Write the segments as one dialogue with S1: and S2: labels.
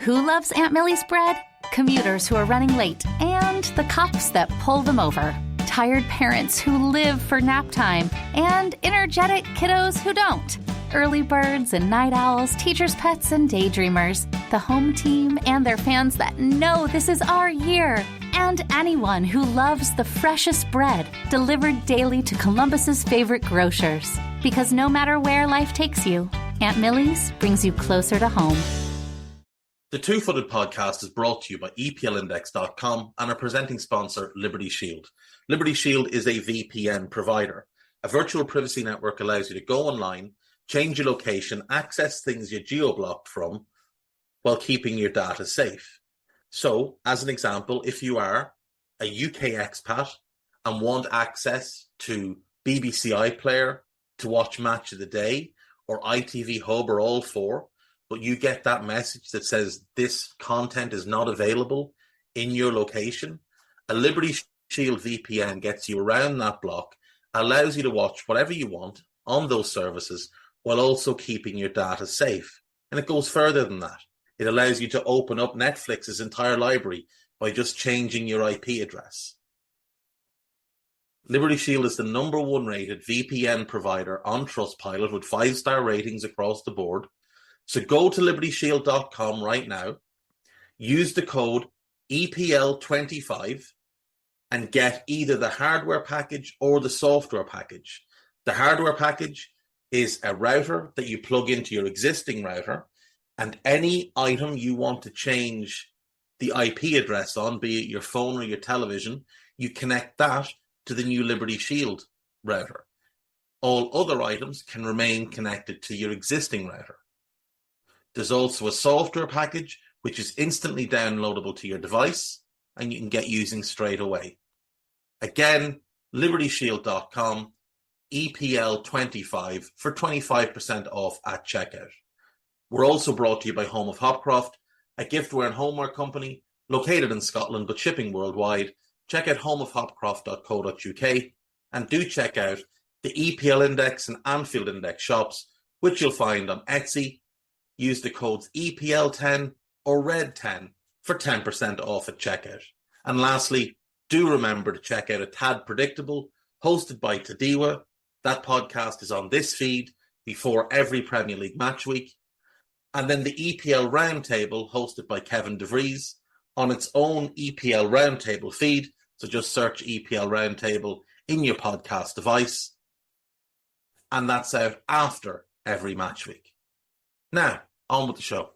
S1: Who loves Aunt Millie's bread? Commuters who are running late and the cops that pull them over. Tired parents who live for nap time and energetic kiddos who don't. Early birds and night owls, teachers' pets and daydreamers. The home team and their fans that know this is our year. And anyone who loves the freshest bread delivered daily to Columbus's favorite grocers. Because no matter where life takes you, Aunt Millie's brings you closer to home.
S2: The Two-Footed Podcast is brought to you by EPLindex.com and our presenting sponsor, Liberty Shield. Liberty Shield is a VPN provider. A virtual privacy network allows you to go online, change your location, access things you're geo-blocked from, while keeping your data safe. So, as an example, if you are a UK expat and want access to BBC iPlayer to watch Match of the Day, or ITV Hub, or all four, but you get that message that says this content is not available in your location, a Liberty Shield VPN gets you around that block, allows you to watch whatever you want on those services while also keeping your data safe. And it goes further than that. It allows you to open up Netflix's entire library by just changing your IP address. Liberty Shield is the #1 rated VPN provider on Trustpilot with 5-star ratings across the board. So go to libertyshield.com right now, use the code EPL25 and get either the hardware package or the software package. The hardware package is a router that you plug into your existing router, and any item you want to change the IP address on, be it your phone or your television, you connect that to the new Liberty Shield router. All other items can remain connected to your existing router. There's also a software package which is instantly downloadable to your device and you can get using straight away. Again, libertyshield.com, EPL25 for 25% off at checkout. We're also brought to you by Home of Hopcroft, a giftware and homeware company located in Scotland but shipping worldwide. Check out homeofhopcroft.co.uk and do check out the EPL Index and Anfield Index shops, which you'll find on Etsy. Use the codes EPL10 or RED10 for 10% off at checkout. And lastly, do remember to check out A Tad Predictable, hosted by Tadiwa. That podcast is on this feed before every Premier League match week. And then the EPL Roundtable, hosted by Kevin DeVries, on its own EPL Roundtable feed. So just search EPL Roundtable in your podcast device. And that's out after every match week. Now, on with the show.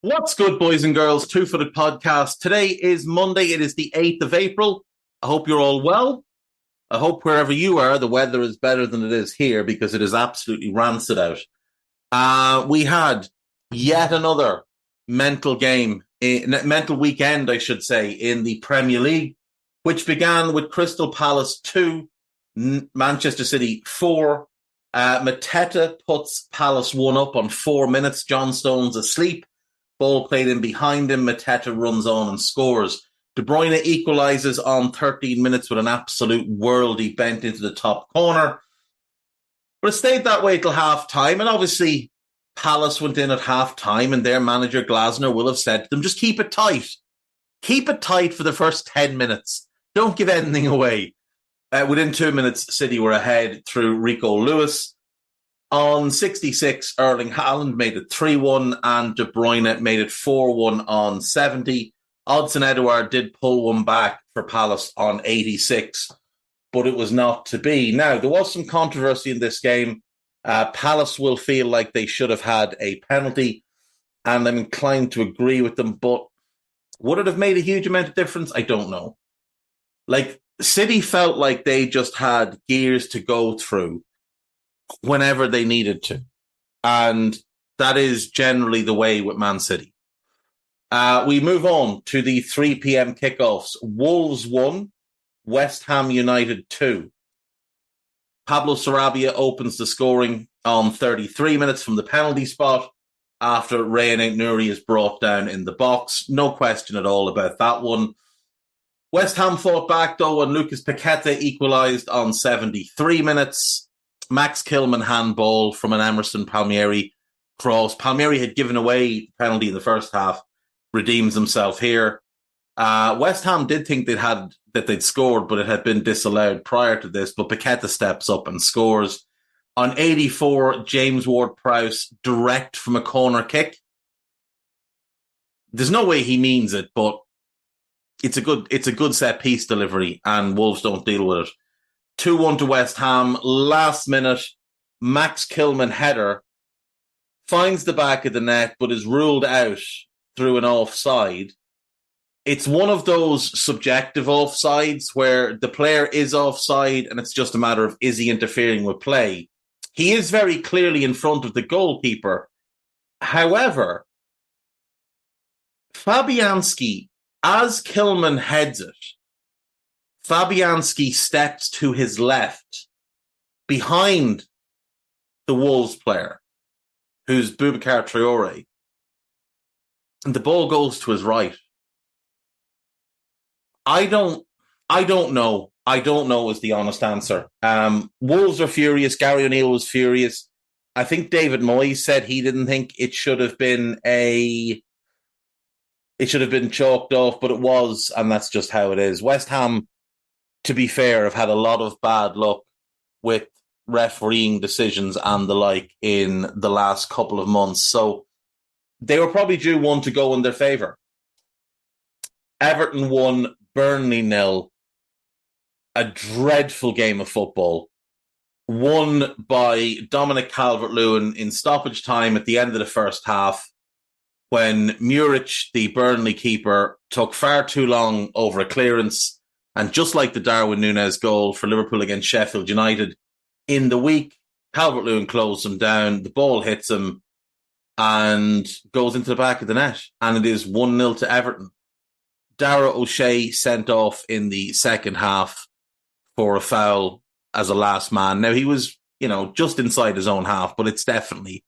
S2: What's good, boys and girls? Two-Footed Podcast. Today is Monday. It is the 8th of April. I hope you're all well. I hope wherever you are, the weather is better than it is here because it is absolutely rancid out. We had yet another mental weekend, I should say, in the Premier League, which began with Crystal Palace 2, Manchester City 4. Mateta puts Palace 1 up on 4 minutes. John Stones asleep. Ball played in behind him. Mateta runs on and scores. De Bruyne equalises on 13 minutes with an absolute worldie bent into the top corner. But it stayed that way till half-time. And obviously, Palace went in at half-time and their manager, Glasner, will have said to them, just keep it tight. Keep it tight for the first 10 minutes. Don't give anything away. Within 2 minutes, City were ahead through Rico Lewis. On 66, Erling Haaland made it 3-1 and De Bruyne made it 4-1 on 70. Odsonne Edouard did pull one back for Palace on 86, but it was not to be. Now, there was some controversy in this game. Palace will feel like they should have had a penalty, and I'm inclined to agree with them, but would it have made a huge amount of difference? I don't know. Like, City felt like they just had gears to go through whenever they needed to. And that is generally the way with Man City. We move on to the 3 p.m. kickoffs. Wolves won West Ham United 2. Pablo Sarabia opens the scoring on 33 minutes from the penalty spot after Rayan Aït-Nouri is brought down in the box. No question at all about that one. West Ham fought back, though, and Lucas Paqueta equalised on 73 minutes. Max Kilman handball from an Emerson Palmieri cross. Palmieri had given away the penalty in the first half, redeems himself here. West Ham did think they'd scored, but it had been disallowed prior to this. But Paqueta steps up and scores. On 84, James Ward-Prowse direct from a corner kick. There's no way he means it, but it's a good set piece delivery, and Wolves don't deal with it. 2-1 to West Ham. Last minute, Max Kilman header finds the back of the net, but is ruled out through an offside. It's one of those subjective offsides where the player is offside and it's just a matter of, is he interfering with play? He is very clearly in front of the goalkeeper. However, Fabianski, as Kilman heads it, Fabianski steps to his left behind the Wolves player, who's Boubacar Traore, and the ball goes to his right. I don't know. I don't know is the honest answer. Wolves are furious. Gary O'Neill was furious. I think David Moyes said he didn't think it should have been chalked off, but it was, and that's just how it is. West Ham, to be fair, have had a lot of bad luck with refereeing decisions and the like in the last couple of months. So they were probably due one to go in their favour. Everton 1, Burnley 0. A dreadful game of football. Won by Dominic Calvert-Lewin in stoppage time at the end of the first half, when Muric, the Burnley keeper, took far too long over a clearance. And just like the Darwin Núñez goal for Liverpool against Sheffield United in the week, Calvert-Lewin closed him down. The ball hits him and goes into the back of the net. And it is 1-0 to Everton. Dara O'Shea sent off in the second half for a foul as a last man. Now, he was, just inside his own half, but it's definitely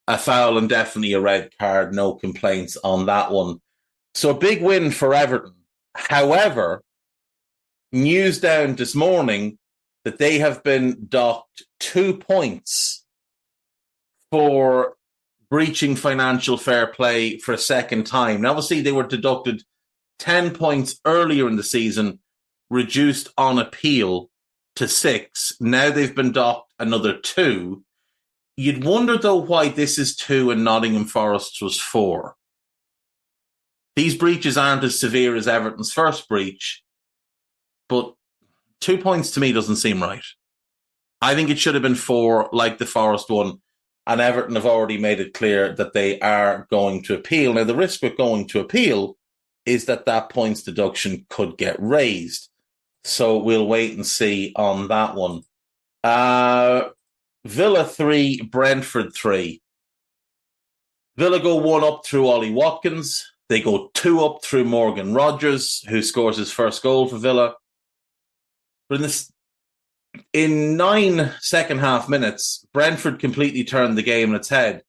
S2: a foul and definitely a red card. No complaints on that one. So a big win for Everton. However, news down this morning that they have been docked 2 points for breaching financial fair play for a second time. Now, obviously, they were deducted 10 points earlier in the season, reduced on appeal to 6. Now they've been docked another 2. You'd wonder, though, why this is 2 and Nottingham Forest's was 4. These breaches aren't as severe as Everton's first breach, but 2 points to me doesn't seem right. I think it should have been 4, like the Forest one, and Everton have already made it clear that they are going to appeal. Now, the risk with going to appeal is that points deduction could get raised. So we'll wait and see on that one. Villa 3, Brentford 3. Villa go 1 up through Ollie Watkins. They go 2 up through Morgan Rogers, who scores his first goal for Villa. But in 9 second half minutes, Brentford completely turned the game on its head.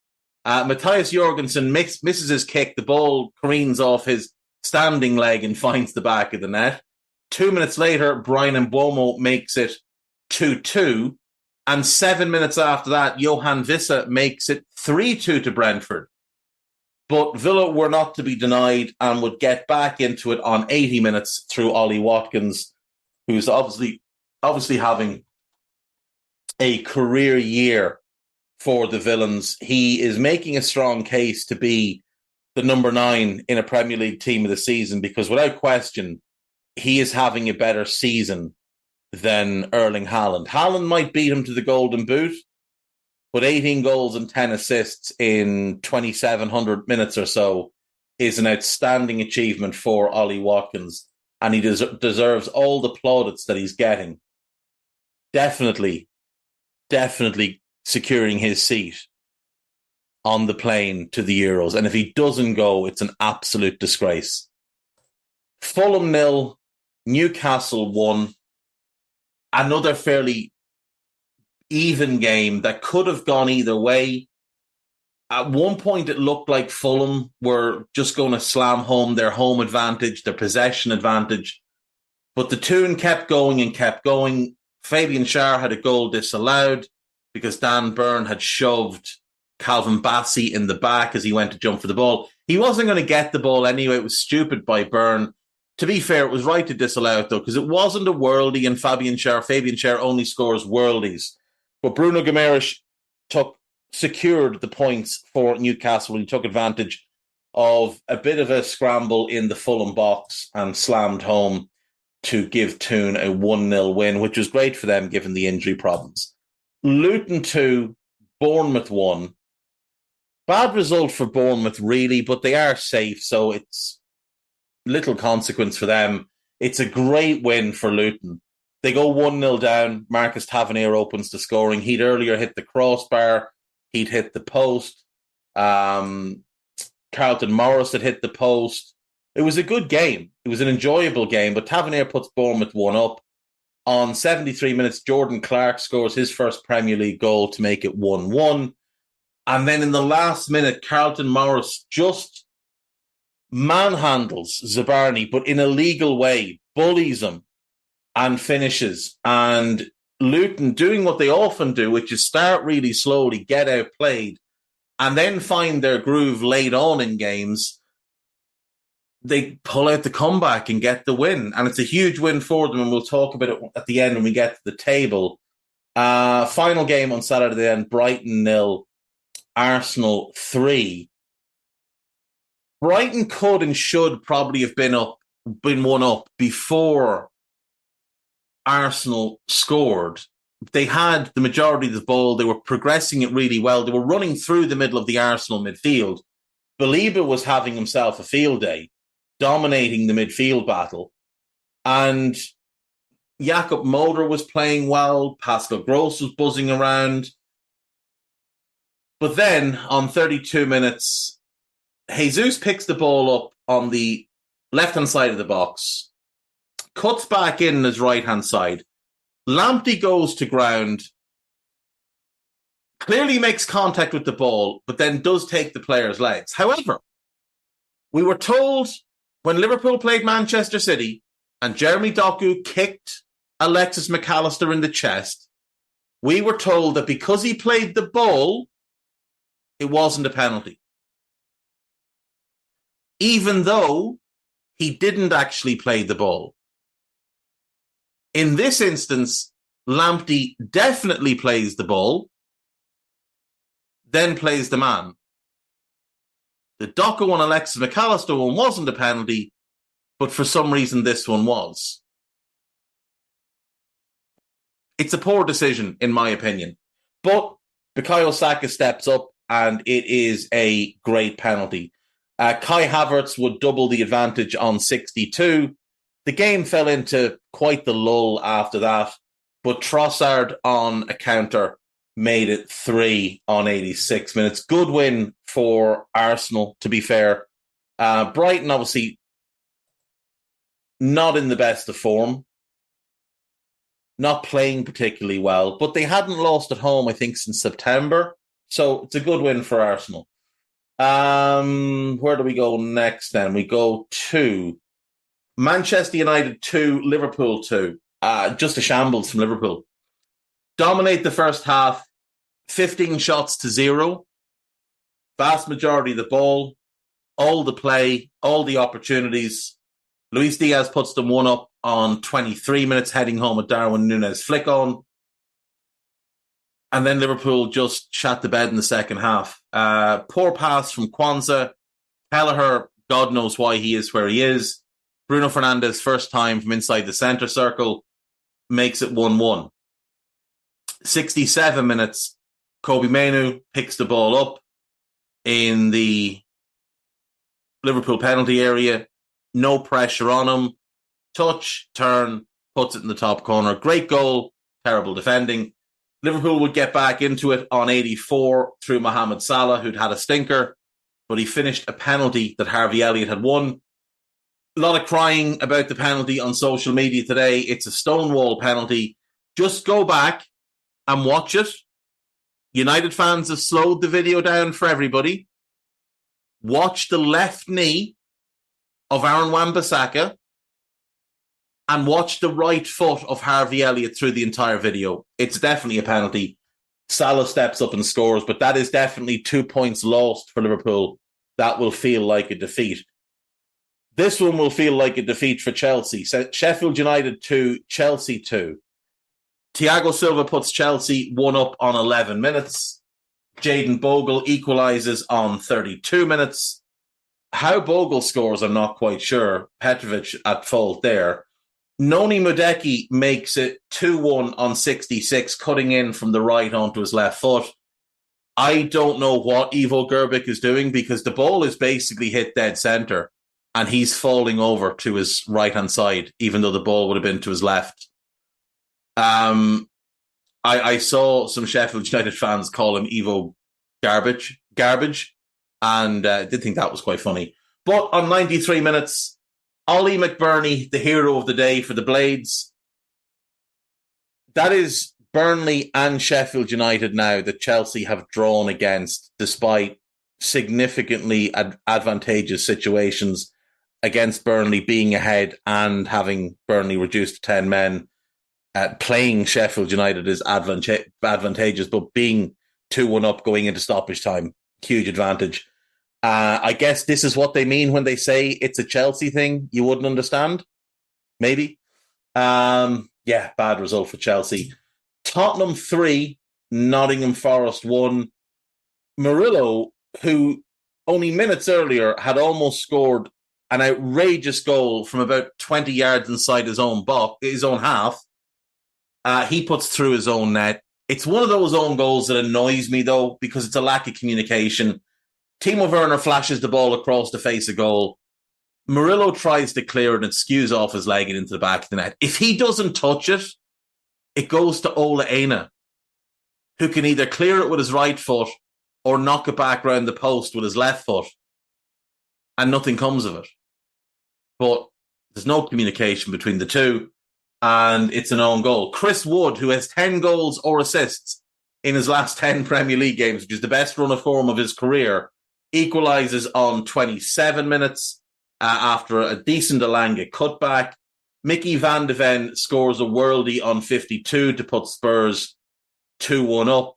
S2: Matthias Jorgensen misses his kick. The ball careens off his standing leg and finds the back of the net. 2 minutes later, Brian Mbeumo makes it 2-2. And 7 minutes after that, Johan Wissa makes it 3-2 to Brentford. But Villa were not to be denied and would get back into it on 80 minutes through Ollie Watkins, who's obviously having a career year for the Villains. He is making a strong case to be the number 9 in a Premier League team of the season, because without question, he is having a better season than Erling Haaland. Haaland might beat him to the Golden Boot, but 18 goals and 10 assists in 2,700 minutes or so is an outstanding achievement for Ollie Watkins, and he deserves all the plaudits that he's getting. Definitely securing his seat on the plane to the Euros. And if he doesn't go, it's an absolute disgrace. Fulham 0, Newcastle won. Another fairly even game that could have gone either way. At one point, it looked like Fulham were just going to slam home their home advantage, their possession advantage. But the tune kept going and kept going. Fabian Schär had a goal disallowed because Dan Burn had shoved Calvin Bassey in the back as he went to jump for the ball. He wasn't going to get the ball anyway. It was stupid by Burn. To be fair, it was right to disallow it, though, because it wasn't a worldie, and Fabian Schär only scores worldies. But Bruno Guimaraes secured the points for Newcastle. He took advantage of a bit of a scramble in the Fulham box and slammed home to give Toon a 1-0 win, which was great for them given the injury problems. Luton 2, Bournemouth 1. Bad result for Bournemouth, really, but they are safe, so it's little consequence for them. It's a great win for Luton. They go 1-0 down. Marcus Tavernier opens the scoring. He'd earlier hit the crossbar. He'd hit the post. Carlton Morris had hit the post. It was a good game. It was an enjoyable game, but Tavernier puts Bournemouth 1 up. On 73 minutes, Jordan Clark scores his first Premier League goal to make it 1-1. And then in the last minute, Carlton Morris just manhandles Zabarni, but in a legal way, bullies him and finishes. And Luton doing what they often do, which is start really slowly, get outplayed, and then find their groove late on in games. They pull out the comeback and get the win. And it's a huge win for them, and we'll talk about it at the end when we get to the table. Final game on Saturday then, Brighton 0, Arsenal 3. Brighton could and should probably have been 1 up before Arsenal scored. They had the majority of the ball. They were progressing it really well. They were running through the middle of the Arsenal midfield. Baliba was having himself a field day, dominating the midfield battle. And Jakob Moder was playing well. Pascal Gross was buzzing around. But then, on 32 minutes, Jesus picks the ball up on the left-hand side of the box, cuts back in his right-hand side. Lamptey goes to ground, clearly makes contact with the ball, but then does take the player's legs. However, we were told when Liverpool played Manchester City and Jeremy Doku kicked Alexis McAllister in the chest, we were told that because he played the ball, it wasn't a penalty. Even though he didn't actually play the ball. In this instance, Lamptey definitely plays the ball, then plays the man. The Doku on Alexis McAllister one wasn't a penalty, but for some reason this one was. It's a poor decision, in my opinion. But Bukayo Saka steps up, and it is a great penalty. Kai Havertz would double the advantage on 62. The game fell into quite the lull after that, but Trossard on a counter made it 3 on 86 minutes. Good win for Arsenal, to be fair. Brighton, obviously, not in the best of form. Not playing particularly well, but they hadn't lost at home, I think, since September. So it's a good win for Arsenal. Where do we go next then? We go to Manchester United 2, Liverpool 2. Just a shambles from Liverpool. Dominate the first half, 15 shots to 0. Vast majority of the ball, all the play, all the opportunities. Luis Diaz puts them 1 up on 23 minutes, heading home with Darwin Núñez flick on. And then Liverpool just shat the bed in the second half. Poor pass from Kwanzaa. Kelleher, God knows why he is where he is. Bruno Fernandes, first time from inside the centre circle, makes it 1-1. 67 minutes, Kobbie Mainoo picks the ball up in the Liverpool penalty area. No pressure on him. Touch, turn, puts it in the top corner. Great goal, terrible defending. Liverpool would get back into it on 84 through Mohamed Salah, who'd had a stinker, but he finished a penalty that Harvey Elliott had won. A lot of crying about the penalty on social media today. It's a Stonewall penalty. Just go back and watch it. United fans have slowed the video down for everybody. Watch the left knee of Aaron Wan-Bissaka and watch the right foot of Harvey Elliott through the entire video. It's definitely a penalty. Salah steps up and scores, but that is definitely 2 points lost for Liverpool. That will feel like a defeat. This one will feel like a defeat for Chelsea. Sheffield United 2, Chelsea 2. Thiago Silva puts Chelsea 1 up on 11 minutes. Jayden Bogle equalises on 32 minutes. How Bogle scores, I'm not quite sure. Petrovic at fault there. Noni Mudeki makes it 2-1 on 66, cutting in from the right onto his left foot. I don't know what Ivo Gerbic is doing because the ball is basically hit dead centre and he's falling over to his right-hand side, even though the ball would have been to his left. I saw some Sheffield United fans call him Ivo Garbage, and did think that was quite funny. But on 93 minutes, Ollie McBurney, the hero of the day for the Blades. That is Burnley and Sheffield United now that Chelsea have drawn against, despite significantly advantageous situations against Burnley being ahead and having Burnley reduced to 10 men. Playing Sheffield United is advantageous, but being 2-1 up going into stoppage time, huge advantage. I guess this is what they mean when they say it's a Chelsea thing. You wouldn't understand, maybe. Bad result for Chelsea. Tottenham 3, Nottingham Forest 1. Murillo, who only minutes earlier had almost scored an outrageous goal from about 20 yards inside his own half, he puts through his own net. It's one of those own goals that annoys me, though, because it's a lack of communication. Timo Werner flashes the ball across the face of goal. Murillo tries to clear it and it skews off his leg and into the back of the net. If he doesn't touch it, it goes to Ola Aina, who can either clear it with his right foot or knock it back round the post with his left foot, and nothing comes of it. But there's no communication between the two, and it's an own goal. Chris Wood, who has 10 goals or assists in his last 10 Premier League games, which is the best run of form of his career, equalises on 27 minutes after a decent Elanga cutback. Mickey van de Ven scores a worldie on 52 to put Spurs 2-1 up.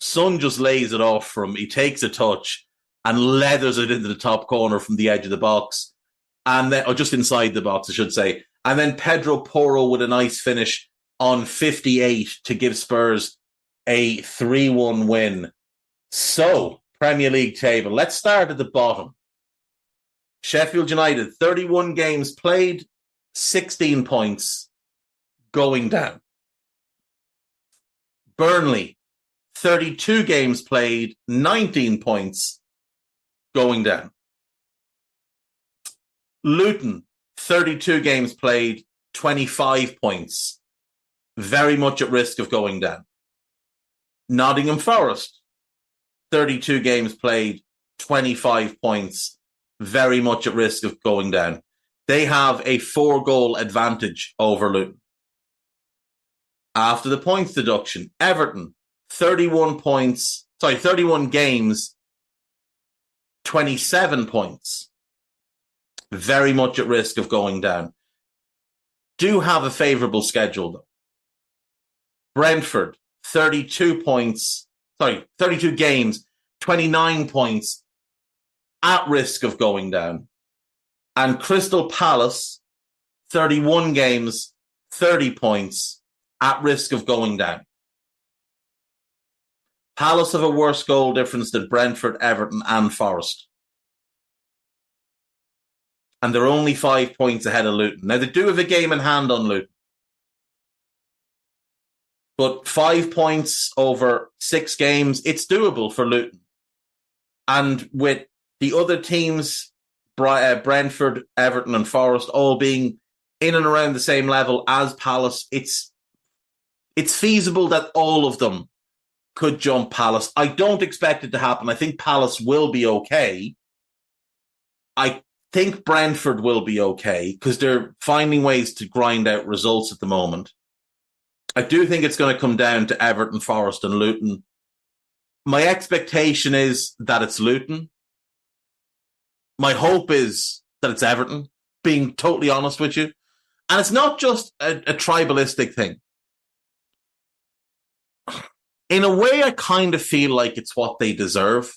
S2: Son just lays it off for him. He takes a touch and leathers it into the top corner from the edge of the box, and then, or just inside the box, I should say. And then Pedro Porro with a nice finish on 58 to give Spurs a 3-1 win. So, Premier League table. Let's start at the bottom. Sheffield United, 31 games played, 16 points, going down. Burnley, 32 games played, 19 points, going down. Luton, 32 games played, 25 points, very much at risk of going down. Nottingham Forest, 32 games played, 25 points, very much at risk of going down. They have a 4-goal advantage over Luton. After the points deduction, Everton, 31 games, 27 points, very much at risk of going down. Do have a favourable schedule, though. Brentford, 32 games, 29 points, at risk of going down. And Crystal Palace, 31 games, 30 points, at risk of going down. Palace have a worse goal difference than Brentford, Everton and Forest. And they're only 5 points ahead of Luton. Now, they do have a game in hand on Luton. But 5 points over 6 games, it's doable for Luton. And with the other teams, Brentford, Everton and Forest, all being in and around the same level as Palace, it's feasible that all of them could jump Palace. I don't expect it to happen. I think Palace will be okay. I think Brentford will be okay because they're finding ways to grind out results at the moment. I do think it's going to come down to Everton, Forest and Luton. My expectation is that it's Luton. My hope is that it's Everton, being totally honest with you. And it's not just a tribalistic thing. In a way, I kind of feel like it's what they deserve.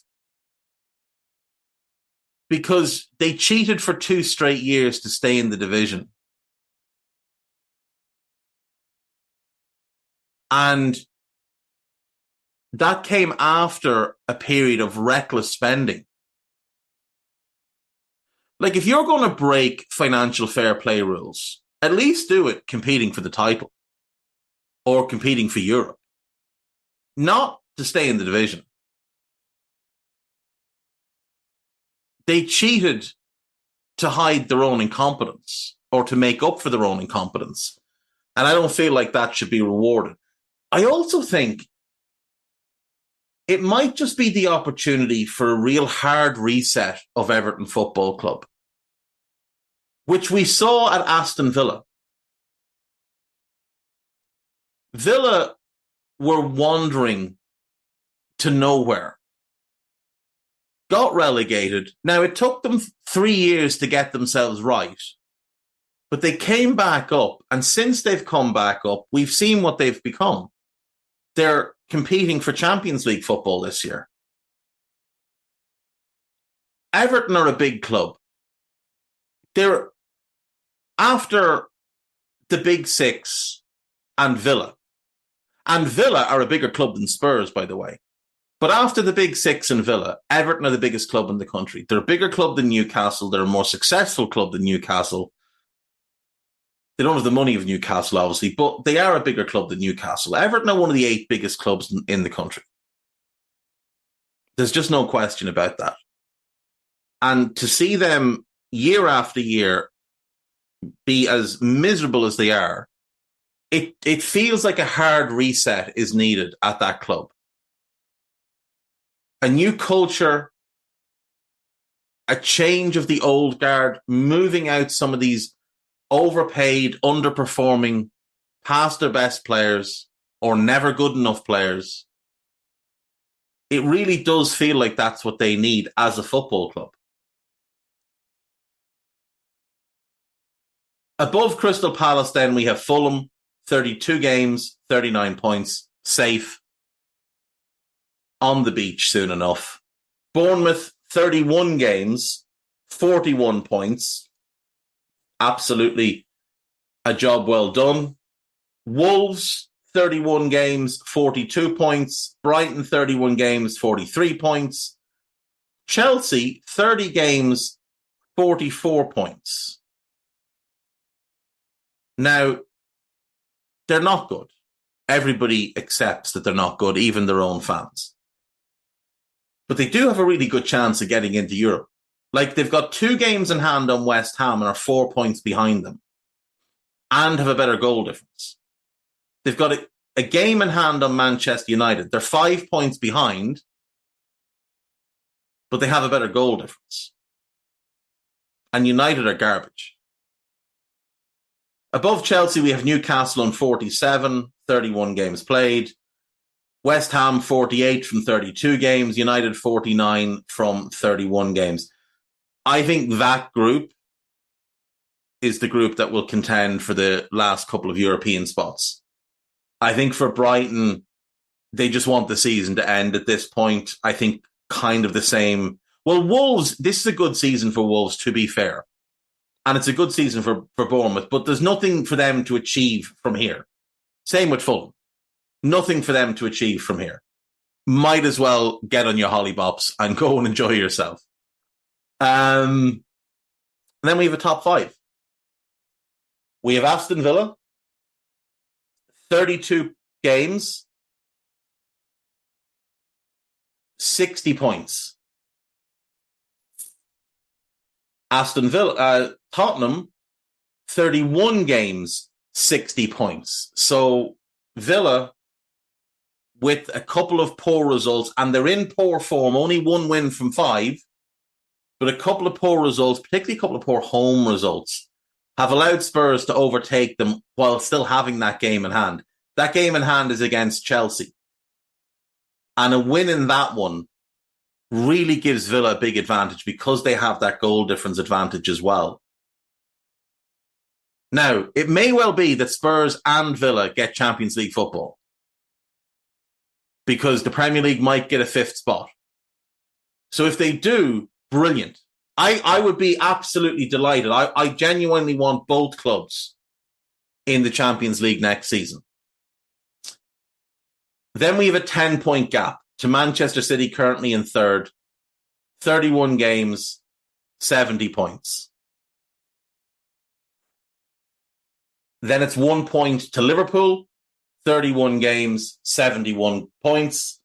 S2: Because they cheated for 2 straight years to stay in the division. And that came after a period of reckless spending. Like, if you're going to break financial fair play rules, at least do it competing for the title or competing for Europe, not to stay in the division. They cheated to hide their own incompetence or to make up for their own incompetence. And I don't feel like that should be rewarded. I also think it might just be the opportunity for a real hard reset of Everton Football Club, which we saw at Aston Villa. Villa were wandering to nowhere, got relegated. Now, it took them 3 years to get themselves right, but they came back up. And since they've come back up, we've seen what they've become. They're competing for Champions League football this year. Everton are a big club. They're after the Big Six and Villa. And Villa are a bigger club than Spurs, by the way. But after the Big Six and Villa, Everton are the biggest club in the country. They're a bigger club than Newcastle. They're a more successful club than Newcastle. They don't have the money of Newcastle, obviously, but they are a bigger club than Newcastle. Everton are one of the 8 biggest clubs in the country. There's just no question about that. And to see them year after year be as miserable as they are, it feels like a hard reset is needed at that club. A new culture, a change of the old guard, moving out some of these overpaid, underperforming, past their best players or never good enough players. It really does feel like that's what they need as a football club. Above Crystal Palace, then, we have Fulham, 32 games, 39 points, safe, on the beach soon enough. Bournemouth, 31 games, 41 points. Absolutely a job well done. Wolves, 31 games, 42 points. Brighton, 31 games, 43 points. Chelsea, 30 games, 44 points. Now, they're not good. Everybody accepts that they're not good, even their own fans. But they do have a really good chance of getting into Europe. Like, they've got 2 games in hand on West Ham and are 4 points behind them and have a better goal difference. They've got a game in hand on Manchester United. They're 5 points behind, but they have a better goal difference. And United are garbage. Above Chelsea, we have Newcastle on 47, 31 games played. West Ham 48 from 32 games. United 49 from 31 games. I think that group is the group that will contend for the last couple of European spots. I think for Brighton, they just want the season to end at this point. I think kind of the same. Well, Wolves, this is a good season for Wolves, to be fair. And it's a good season for Bournemouth, but there's nothing for them to achieve from here. Same with Fulham. Nothing for them to achieve from here. Might as well get on your hollybops and go and enjoy yourself. And then we have a top 5. We have Aston Villa, 32 games, 60 points. Aston Villa, Tottenham, 31 games, 60 points. So Villa, with a couple of poor results, and they're in poor form, only 1 win from 5, but a couple of poor results, particularly a couple of poor home results, have allowed Spurs to overtake them while still having that game in hand. That game in hand is against Chelsea. And a win in that one really gives Villa a big advantage because they have that goal difference advantage as well. Now, it may well be that Spurs and Villa get Champions League football because the Premier League might get a fifth spot. So if they do, brilliant. I would be absolutely delighted. I genuinely want both clubs in the Champions League next season. Then we have a 10-point gap to Manchester City, currently in third. 31 games, 70 points. Then it's 1 point to Liverpool, 31 games, 71 points.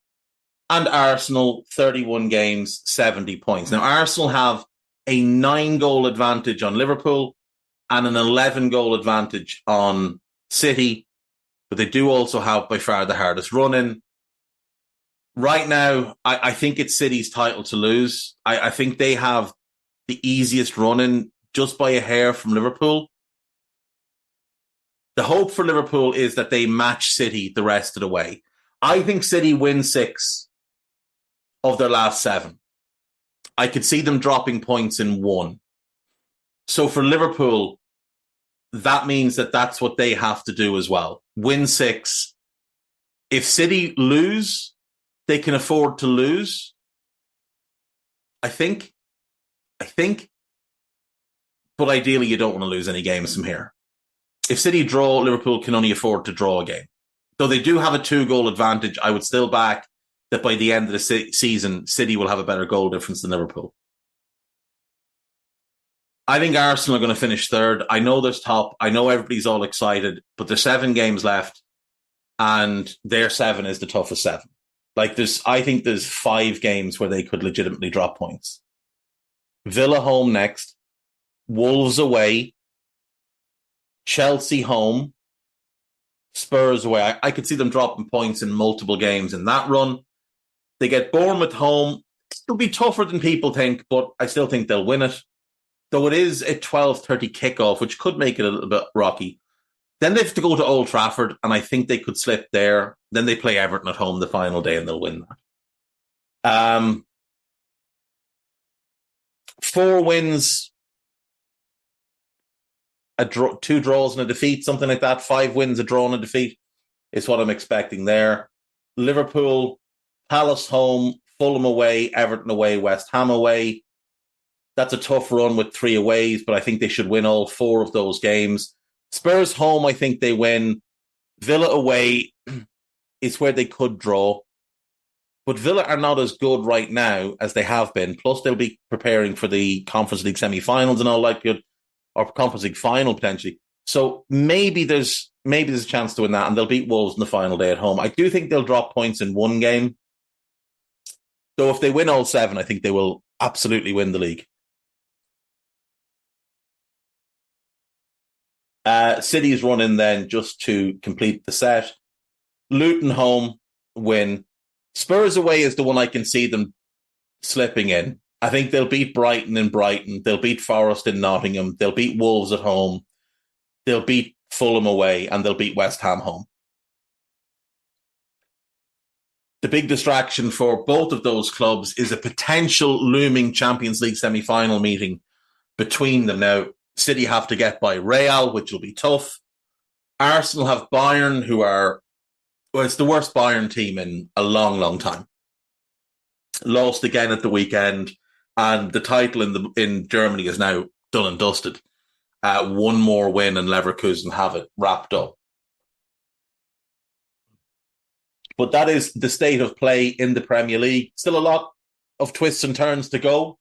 S2: And Arsenal, 31 games, 70 points. Now, Arsenal have a 9-goal advantage on Liverpool and an 11-goal advantage on City, but they do also have by far the hardest run-in. Right now, I think it's City's title to lose. I think they have the easiest run-in just by a hair from Liverpool. The hope for Liverpool is that they match City the rest of the way. I think City win 6 of their last 7. I could see them dropping points in 1. So for Liverpool, that means that that's what they have to do as well. Win 6. If City lose, they can afford to lose. I think. But ideally, you don't want to lose any games from here. If City draw, Liverpool can only afford to draw a game. Though they do have a 2-goal advantage, I would still back that by the end of the season, City will have a better goal difference than Liverpool. I think Arsenal are going to finish third. I know there's top. I know everybody's all excited, but there's 7 games left, and their 7 is the toughest 7. I think there's 5 games where they could legitimately drop points. Villa home next, Wolves away, Chelsea home, Spurs away. I could see them dropping points in multiple games in that run. They get Bournemouth home. It'll be tougher than people think, but I still think they'll win it. Though it is a 12:30 kickoff, which could make it a little bit rocky. Then they have to go to Old Trafford, and I think they could slip there. Then they play Everton at home the final day, and they'll win that. 4 wins, 2 draws and a defeat, something like that. 5 wins, a draw and a defeat is what I'm expecting there. Liverpool, Palace home, Fulham away, Everton away, West Ham away. That's a tough run with 3 aways, but I think they should win all 4 of those games. Spurs home, I think they win. Villa away is where they could draw. But Villa are not as good right now as they have been. Plus, they'll be preparing for the Conference League semi-finals and all likelihood, or Conference League final potentially. So maybe there's a chance to win that, and they'll beat Wolves in the final day at home. I do think they'll drop points in 1 game. So if they win all 7, I think they will absolutely win the league. City's run in then just to complete the set. Luton home, win. Spurs away is the one I can see them slipping in. I think they'll beat Brighton in Brighton. They'll beat Forest in Nottingham. They'll beat Wolves at home. They'll beat Fulham away, and they'll beat West Ham home. The big distraction for both of those clubs is a potential looming Champions League semi-final meeting between them. Now, City have to get by Real, which will be tough. Arsenal have Bayern, who are, well, it's the worst Bayern team in a long, long time. Lost again at the weekend, and the title in Germany is now done and dusted. 1 more win and Leverkusen have it wrapped up. But that is the state of play in the Premier League. Still a lot of twists and turns to go.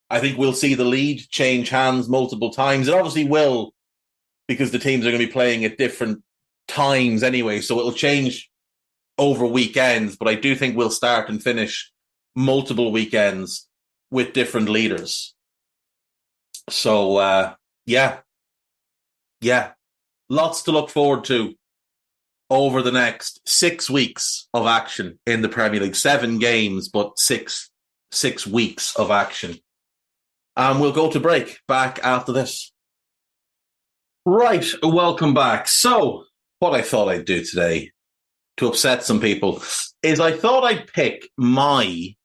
S2: I think we'll see the lead change hands multiple times. It obviously will, because the teams are going to be playing at different times anyway, so it'll change over weekends, but I do think we'll start and finish multiple weekends with different leaders. So, yeah. Lots to look forward to over the next 6 weeks of action in the Premier League. 7 games, but 6 6 weeks of action. And we'll go to break back after this. Right, welcome back. So, what I thought I'd do today to upset some people is I thought I'd pick my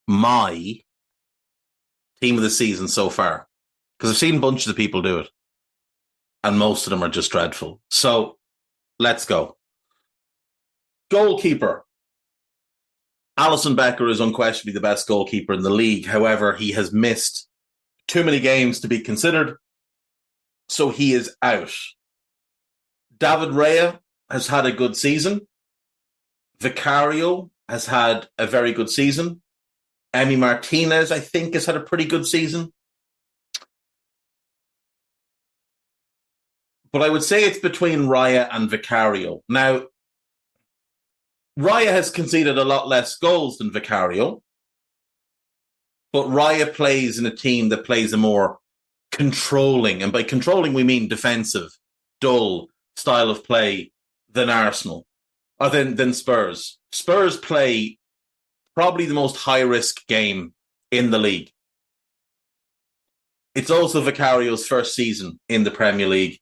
S2: team of the season so far. Because I've seen bunches of people do it. And most of them are just dreadful. So, let's go. Goalkeeper. Alisson Becker is unquestionably the best goalkeeper in the league. However, he has missed too many games to be considered. So he is out. David Raya has had a good season. Vicario has had a very good season. Emi Martinez, I think, has had a pretty good season. But I would say it's between Raya and Vicario. Now, Raya has conceded a lot less goals than Vicario. But Raya plays in a team that plays a more controlling, and by controlling we mean defensive, dull style of play than Arsenal, or than Spurs. Spurs play probably the most high-risk game in the league. It's also Vicario's first season in the Premier League,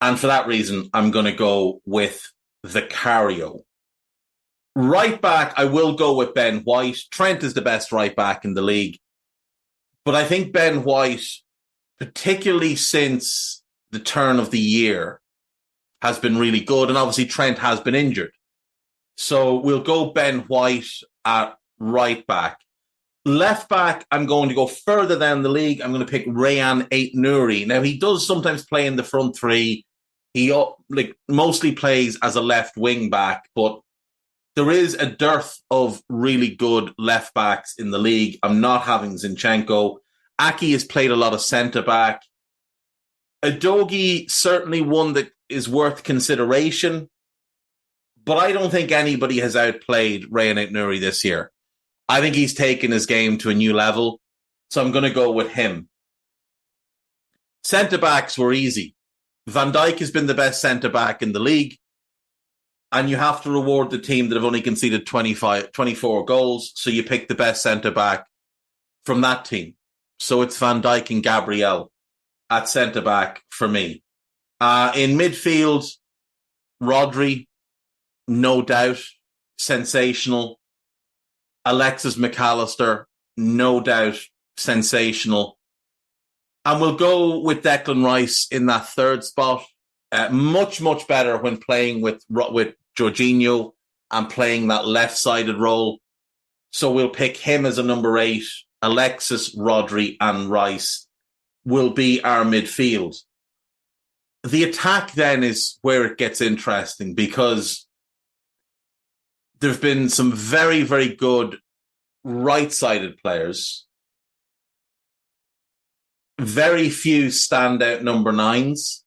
S2: and for that reason, I'm going to go with Vicario. Right back, I will go with Ben White. Trent is the best right back in the league, but I think Ben White, particularly since the turn of the year, has been really good. And obviously Trent has been injured. So we'll go Ben White at right back. Left back, I'm going to go further down the league. I'm going to pick Rayan Aït-Nouri. Now, he does sometimes play in the front three. He mostly plays as a left wing back, but there is a dearth of really good left backs in the league. I'm not having Zinchenko. Aki has played a lot of centre-back. Udogie, certainly one that is worth consideration, but I don't think anybody has outplayed Rayan Aït-Nouri this year. I think he's taken his game to a new level, so I'm going to go with him. Centre-backs were easy. Van Dijk has been the best centre-back in the league, and you have to reward the team that have only conceded 24 goals, so you pick the best centre-back from that team. So it's Van Dijk and Gabriel at centre-back for me. In midfield, Rodri, no doubt, sensational. Alexis McAllister, no doubt, sensational. And we'll go with Declan Rice in that third spot. Much, much better when playing with Jorginho and playing that left-sided role. So we'll pick him as a number 8. Alexis, Rodri, and Rice will be our midfield. The attack then is where it gets interesting, because there have been some very, very good right-sided players. Very few standout number 9s.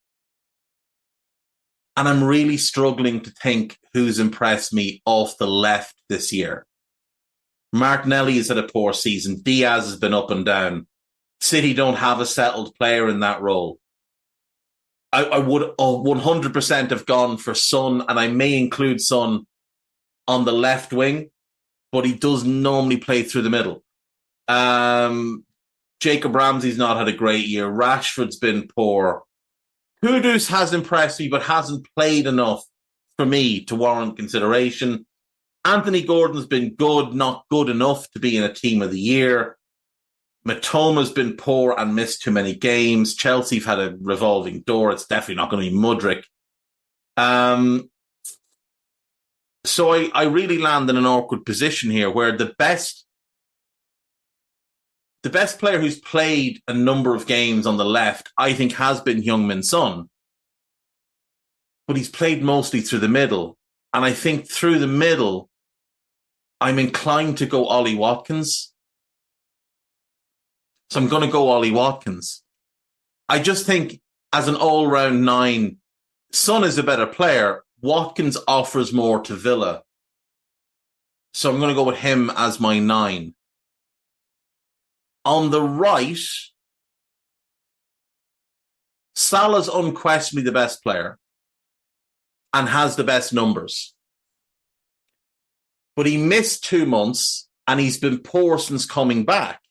S2: And I'm really struggling to think who's impressed me off the left this year. Martinelli has had a poor season. Diaz has been up and down. City don't have a settled player in that role. I would 100% have gone for Son, and I may include Son on the left wing, but he does normally play through the middle. Jacob Ramsey's not had a great year. Rashford's been poor. Kudus has impressed me, but hasn't played enough for me to warrant consideration. Anthony Gordon's been good, not good enough to be in a team of the year. Mitoma's been poor and missed too many games. Chelsea have had a revolving door. It's definitely not going to be Mudryk. So I really land in an awkward position here, where the best player who's played a number of games on the left, I think, has been Heung-min Son. But he's played mostly through the middle. And I think through the middle, I'm inclined to go Ollie Watkins. So I'm going to go Ollie Watkins. I just think as an all-round 9, Son is a better player. Watkins offers more to Villa. So I'm going to go with him as my 9. On the right, Salah's unquestionably the best player and has the best numbers. But he missed 2 months and he's been poor since coming back.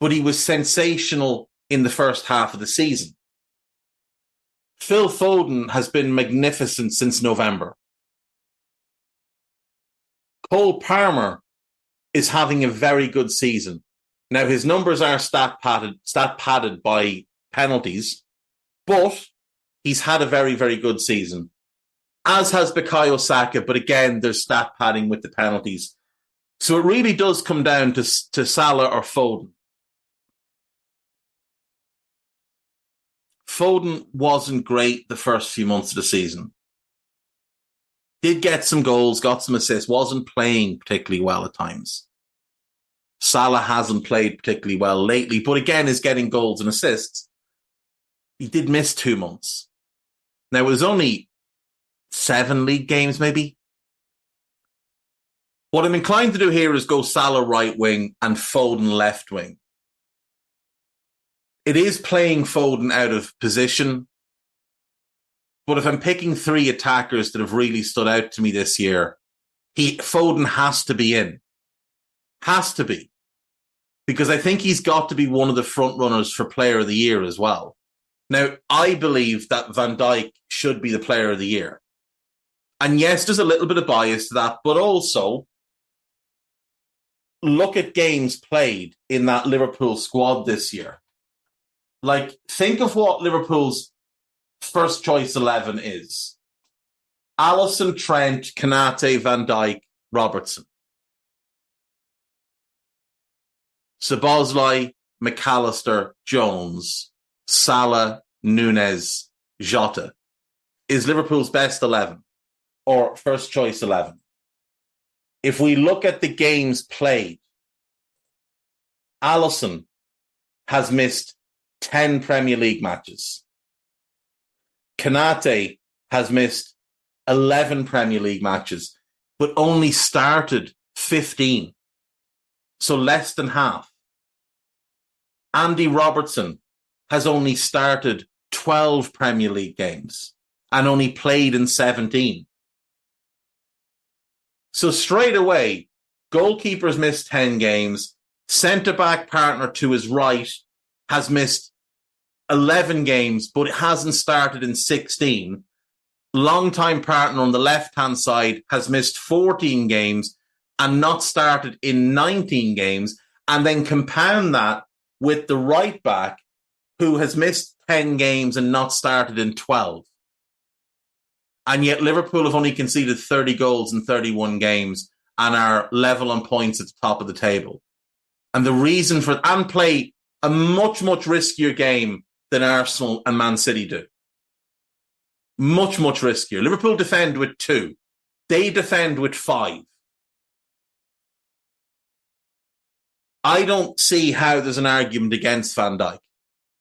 S2: But he was sensational in the first half of the season. Phil Foden has been magnificent since November. Cole Palmer is having a very good season. Now, his numbers are stat padded by penalties, but he's had a very, very good season, as has Bukayo Saka. But again, there's stat padding with the penalties. So it really does come down to Salah or Foden. Foden wasn't great the first few months of the season. Did get some goals, got some assists, wasn't playing particularly well at times. Salah hasn't played particularly well lately, but again is getting goals and assists. He did miss 2 months. Now, it was only 7 league games, maybe. What I'm inclined to do here is go Salah right wing and Foden left wing. It is playing Foden out of position, but if I'm picking 3 attackers that have really stood out to me this year, Foden has to be in. Has to be. Because I think he's got to be one of the front runners for Player of the Year as well. Now, I believe that Van Dijk should be the Player of the Year. And yes, there's a little bit of bias to that, but also look at games played in that Liverpool squad this year. Like, think of what Liverpool's first choice 11 is. Alisson, Trent, Konate, Van Dijk, Robertson. Szoboszlai, McAllister, Jones, Salah, Nunez, Jota is Liverpool's best 11 or first choice 11. If we look at the games played, Alisson has missed 10 Premier League matches. Konate has missed 11 Premier League matches, but only started 15. So less than half. Andy Robertson has only started 12 Premier League games and only played in 17. So straight away, goalkeeper's missed 10 games. Centre-back partner to his right has missed 11 games, but it hasn't started in 16. Long-time partner on the left-hand side has missed 14 games and not started in 19 games. And then compound that with the right back who has missed 10 games and not started in 12. And yet Liverpool have only conceded 30 goals in 31 games and are level on points at the top of the table. And the reason for and play a much, much riskier game than Arsenal and Man City do. Much, much riskier. Liverpool defend with 2. They defend with 5. I don't see how there's an argument against Van Dijk.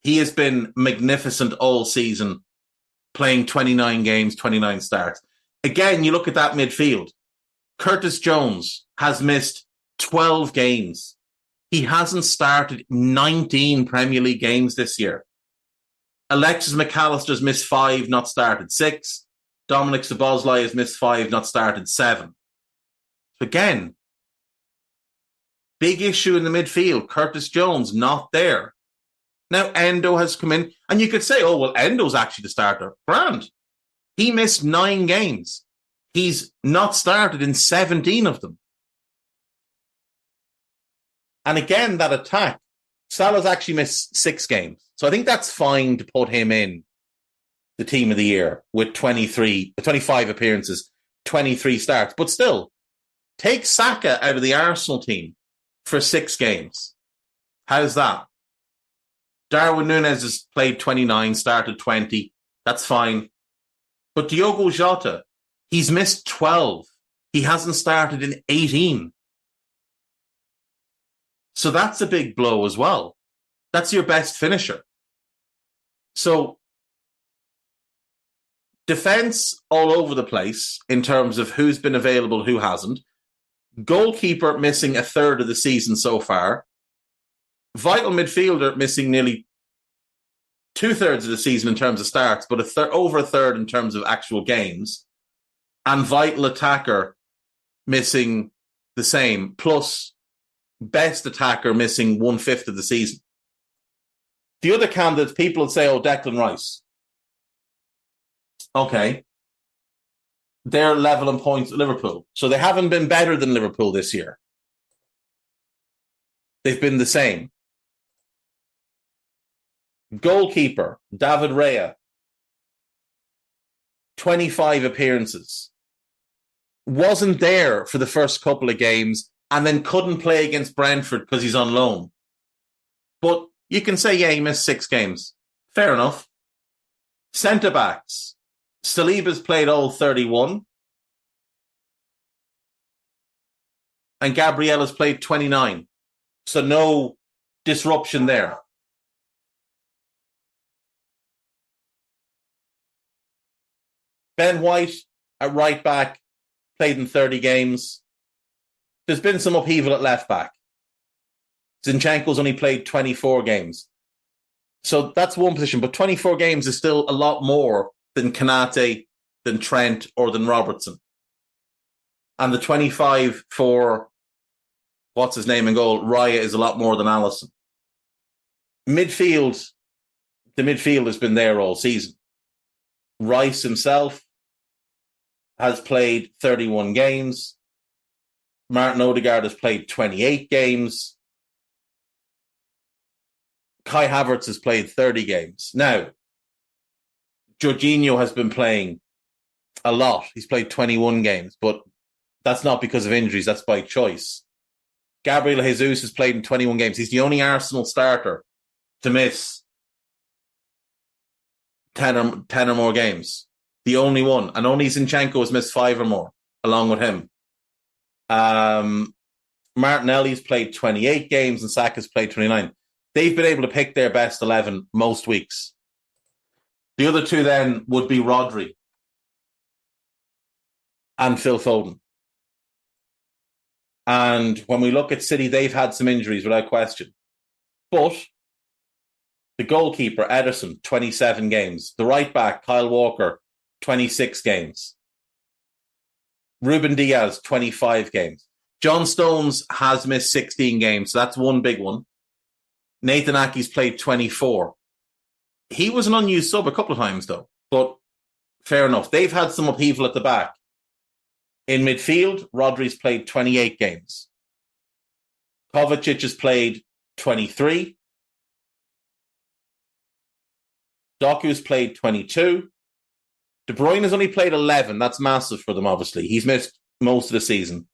S2: He has been magnificent all season, playing 29 games, 29 starts. Again, you look at that midfield. Curtis Jones has missed 12 games. He hasn't started 19 Premier League games this year. Alexis McAllister's missed 5, not started 6. Dominic Szoboszlai has missed 5, not started 7. Again, big issue in the midfield. Curtis Jones, not there. Now, Endo has come in, and you could say, oh, well, Endo's actually the starter. Grand. He missed 9 games. He's not started in 17 of them. And again, that attack, Salah's actually missed 6 games. So I think that's fine to put him in the team of the year with 25 appearances, 23 starts. But still, take Saka out of the Arsenal team for 6 games. How's that? Darwin Núñez has played 29, started 20. That's fine. But Diogo Jota, he's missed 12. He hasn't started in 18. So that's a big blow as well. That's your best finisher. So defense all over the place in terms of who's been available, who hasn't. Goalkeeper missing a third of the season so far. Vital midfielder missing nearly 2/3 of the season in terms of starts, but over a third in terms of actual games. And vital attacker missing the same, plus best attacker missing 1/5 of the season. The other candidates, people would say, oh, Declan Rice. Okay. They're level in points at Liverpool. So they haven't been better than Liverpool this year. They've been the same. Goalkeeper, David Raya. 25 appearances. Wasn't there for the first couple of games and then couldn't play against Brentford because he's on loan. But you can say, yeah, he missed 6 games. Fair enough. Centre-backs. Saliba's played all 31. And Gabriel has played 29. So no disruption there. Ben White at right back, played in 30 games. There's been some upheaval at left back. Zinchenko's only played 24 games. So that's one position, but 24 games is still a lot more than Konate, than Trent, or than Robertson. And the 25 for, what's his name in goal, Raya, is a lot more than Alisson. Midfield, the midfield has been there all season. Rice himself has played 31 games. Martin Odegaard has played 28 games. Kai Havertz has played 30 games. Now, Jorginho has been playing a lot. He's played 21 games, but that's not because of injuries. That's by choice. Gabriel Jesus has played in 21 games. He's the only Arsenal starter to miss 10 or more games. The only one. And only Zinchenko has missed 5 or more, along with him. Martinelli's played 28 games and Saka's played 29. They've been able to pick their best 11 most weeks. The other two then would be Rodri and Phil Foden. And when we look at City, they've had some injuries without question. But the goalkeeper, Ederson, 27 games. The right back, Kyle Walker, 26 games. Ruben Diaz, 25 games. John Stones has missed 16 games, so that's one big one. Nathan Ake's played 24. He was an unused sub a couple of times, though. But fair enough. They've had some upheaval at the back. In midfield, Rodri's played 28 games. Kovacic has played 23. Doku's played 22. De Bruyne has only played 11. That's massive for them, obviously. He's missed most of the season.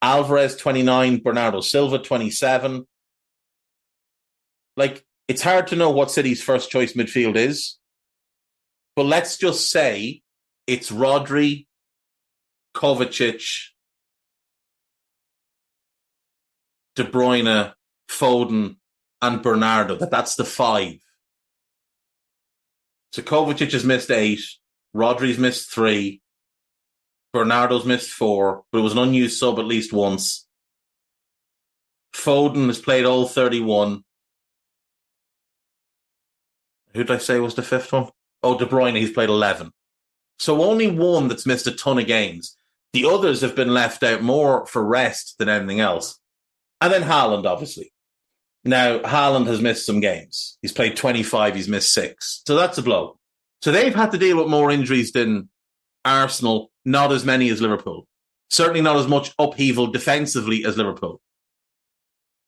S2: Alvarez, 29. Bernardo Silva, 27. Like, it's hard to know what City's first choice midfield is. But let's just say it's Rodri, Kovacic, De Bruyne, Foden, and Bernardo. That's the 5. So Kovacic has missed 8. Rodri's missed 3. Bernardo's missed 4, but it was an unused sub at least once. Foden has played all 31. Who did I say was the 5th one? Oh, De Bruyne, he's played 11. So only one that's missed a ton of games. The others have been left out more for rest than anything else. And then Haaland, obviously. Now, Haaland has missed some games. He's played 25, he's missed 6. So that's a blow. So they've had to deal with more injuries than Arsenal, not as many as Liverpool. Certainly not as much upheaval defensively as Liverpool.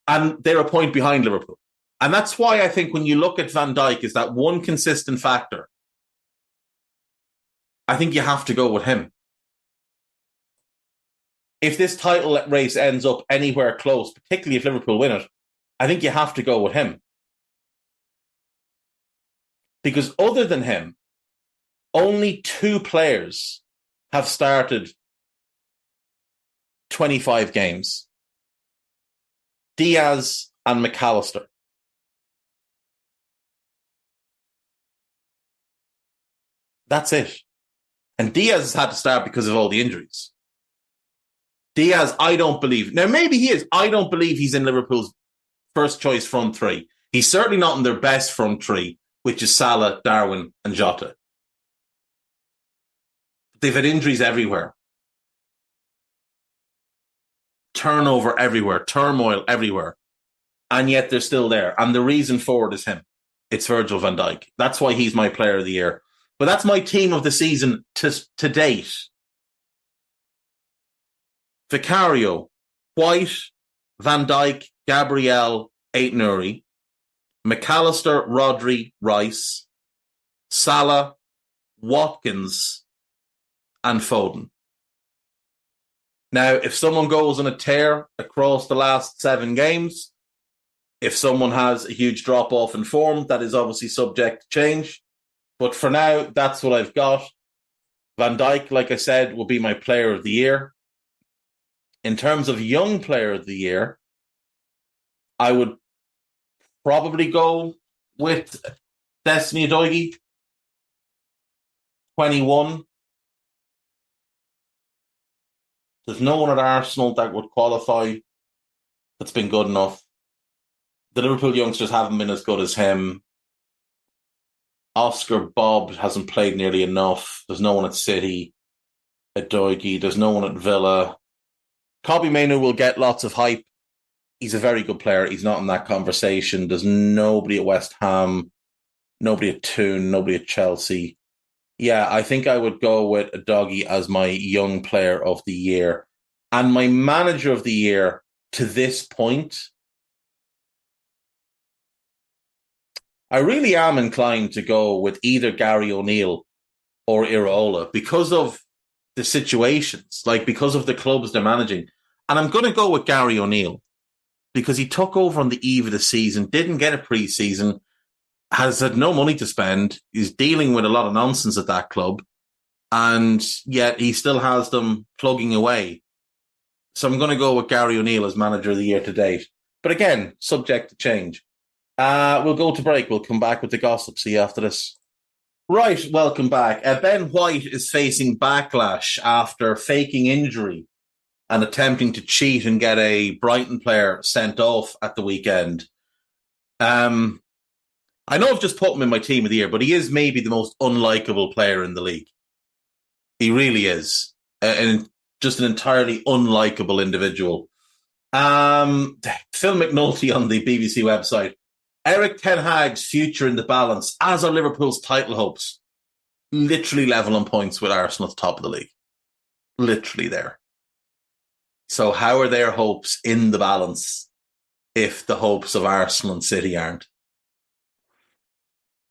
S2: And they're a point behind Liverpool. And that's why I think when you look at Van Dijk as that one consistent factor, I think you have to go with him. If this title race ends up anywhere close, particularly if Liverpool win it, I think you have to go with him. Because other than him, only 2 players have started 25 games. Diaz and McAllister. That's it. And Diaz has had to start because of all the injuries. Diaz, I don't believe. Now, maybe he is. I don't believe he's in Liverpool's first choice front 3. He's certainly not in their best front 3, which is Salah, Darwin, and Jota. They've had injuries everywhere. turnover everywhere, turmoil everywhere. And yet they're still there. And the reason for it is him. It's Virgil van Dijk. That's why he's my player of the year. But that's my team of the season to date. Vicario, White, Van Dijk, Gabriel, Aït-Nouri, McAllister, Rodri, Rice, Salah, Watkins, and Foden. Now, if someone goes on a tear across the last 7 games, if someone has a huge drop-off in form, that is obviously subject to change. But for now, that's what I've got. Van Dijk, like I said, will be my player of the year. In terms of young player of the year, I would probably go with Destiny Udogie, 21. There's no one at Arsenal that would qualify that's been good enough. The Liverpool youngsters haven't been as good as him. Oscar Bob hasn't played nearly enough. There's no one at City. Udogie. There's no one at Villa. Kobbie Mainoo will get lots of hype. He's a very good player. He's not in that conversation. There's nobody at West Ham, nobody at Toon, nobody at Chelsea. Yeah, I think I would go with Udogie as my young player of the year. And my manager of the year to this point, I really am inclined to go with either Gary O'Neill or Iraola because of the situations, like because of the clubs they're managing. And I'm going to go with Gary O'Neill because he took over on the eve of the season, didn't get a pre-season, has had no money to spend, he's dealing with a lot of nonsense at that club, and yet he still has them plugging away. So I'm going to go with Gary O'Neill as manager of the year to date. But again, subject to change. We'll go to break. We'll come back with the gossip. See you after this. Right, welcome back. Ben White is facing backlash after faking injury and attempting to cheat and get a Brighton player sent off at the weekend. I know I've just put him in my team of the year, but he is maybe the most unlikable player in the league. He really is. And just an entirely unlikable individual. Phil McNulty on the BBC website. Erik ten Hag's future in the balance, as are Liverpool's title hopes. Literally level on points with Arsenal at the top of the league. Literally there. So how are their hopes in the balance if the hopes of Arsenal and City aren't?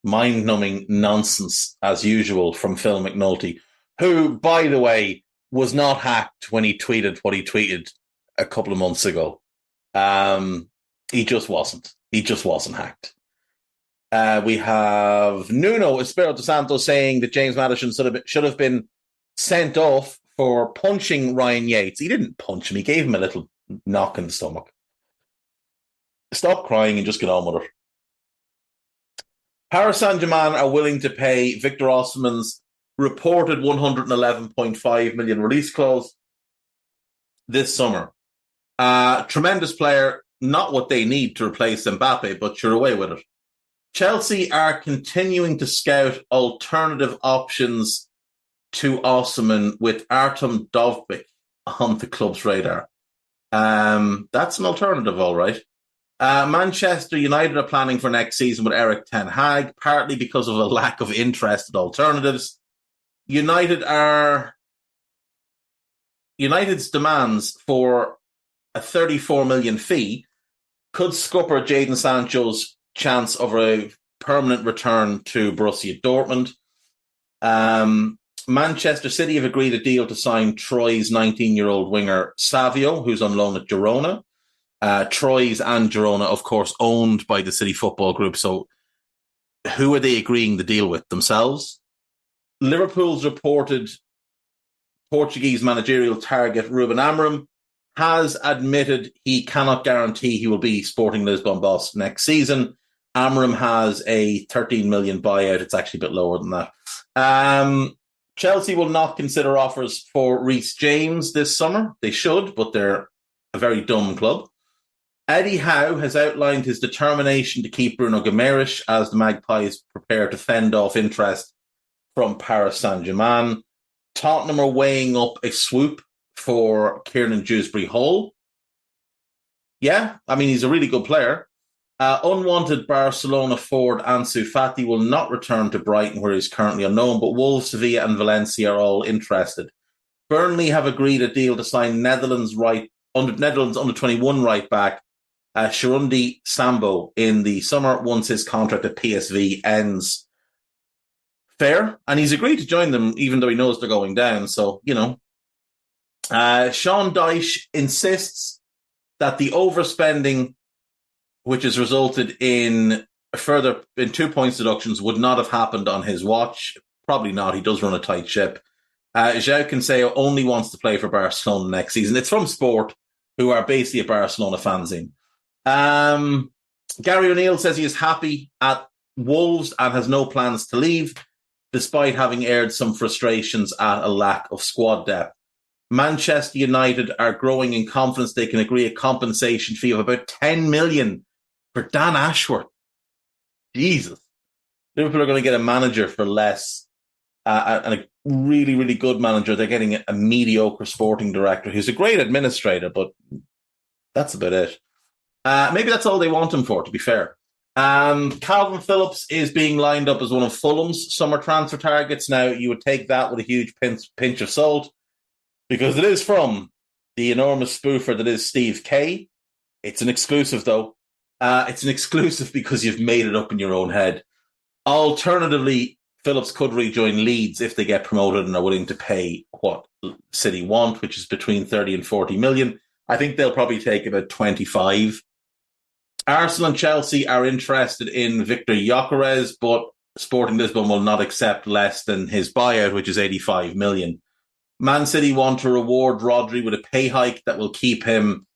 S2: Mind-numbing nonsense, as usual, from Phil McNulty, who, by the way, was not hacked when he tweeted what he tweeted a couple of months ago. He just wasn't. He just wasn't hacked. We have Nuno Espirito Santo saying that James Maddison should have been sent off for punching Ryan Yates. He didn't punch him. He gave him a little knock in the stomach. Stop crying and just get on with it. Paris Saint-Germain are willing to pay Victor Osimhen's reported 111.5 million release clause this summer. Tremendous player, not what they need to replace Mbappe, but you're away with it. Chelsea are continuing to scout alternative options to Osimhen with Artem Dovbyk on the club's radar. That's an alternative, all right. Manchester United are planning for next season with Erik ten Hag, partly because of a lack of interest in alternatives. United's demands for a 34 million fee could scupper Jadon Sancho's chance of a permanent return to Borussia Dortmund. Manchester City have agreed a deal to sign Troyes 19-year-old winger Savio, who's on loan at Girona. Troyes and Girona, of course, owned by the City Football Group. So who are they agreeing the deal with? Themselves? Liverpool's reported Portuguese managerial target Ruben Amorim has admitted he cannot guarantee he will be Sporting Lisbon boss next season. Amorim has a 13 million buyout. It's actually a bit lower than that. Chelsea will not consider offers for Reece James this summer. They should, but they're a very dumb club. Eddie Howe has outlined his determination to keep Bruno Guimaraes as the Magpies prepare to fend off interest from Paris Saint-Germain. Tottenham are weighing up a swoop for Kiernan Dewsbury-Hall. Yeah, I mean, he's a really good player. Unwanted Barcelona forward Ansu Fati will not return to Brighton, where he's currently unknown, but Wolves, Sevilla, and Valencia are all interested. Burnley have agreed a deal to sign Netherlands under 21 right back Sharundi Sambo in the summer once his contract at PSV ends. Fair, and he's agreed to join them even though he knows they're going down. So Sean Dyche insists that the overspending, which has resulted in 2 points deductions, would not have happened on his watch. Probably not. He does run a tight ship. João Cancelo only wants to play for Barcelona next season. It's from Sport, who are basically a Barcelona fanzine. Gary O'Neill says he is happy at Wolves and has no plans to leave, despite having aired some frustrations at a lack of squad depth. Manchester United are growing in confidence they can agree a compensation fee of about 10 million for Dan Ashworth. Jesus. Liverpool are going to get a manager for less, and a really, really good manager. They're getting a mediocre sporting director who's a great administrator, but that's about it. Maybe that's all they want him for, to be fair. Calvin Phillips is being lined up as one of Fulham's summer transfer targets. Now, you would take that with a huge pinch of salt, because it is from the enormous spoofer that is Steve Kay. It's an exclusive, though. It's an exclusive because you've made it up in your own head. Alternatively, Phillips could rejoin Leeds if they get promoted and are willing to pay what City want, which is between 30 and 40 million. I think they'll probably take about 25. Arsenal and Chelsea are interested in Victor Gyökeres, but Sporting Lisbon will not accept less than his buyout, which is 85 million. Man City want to reward Rodri with a pay hike that will keep him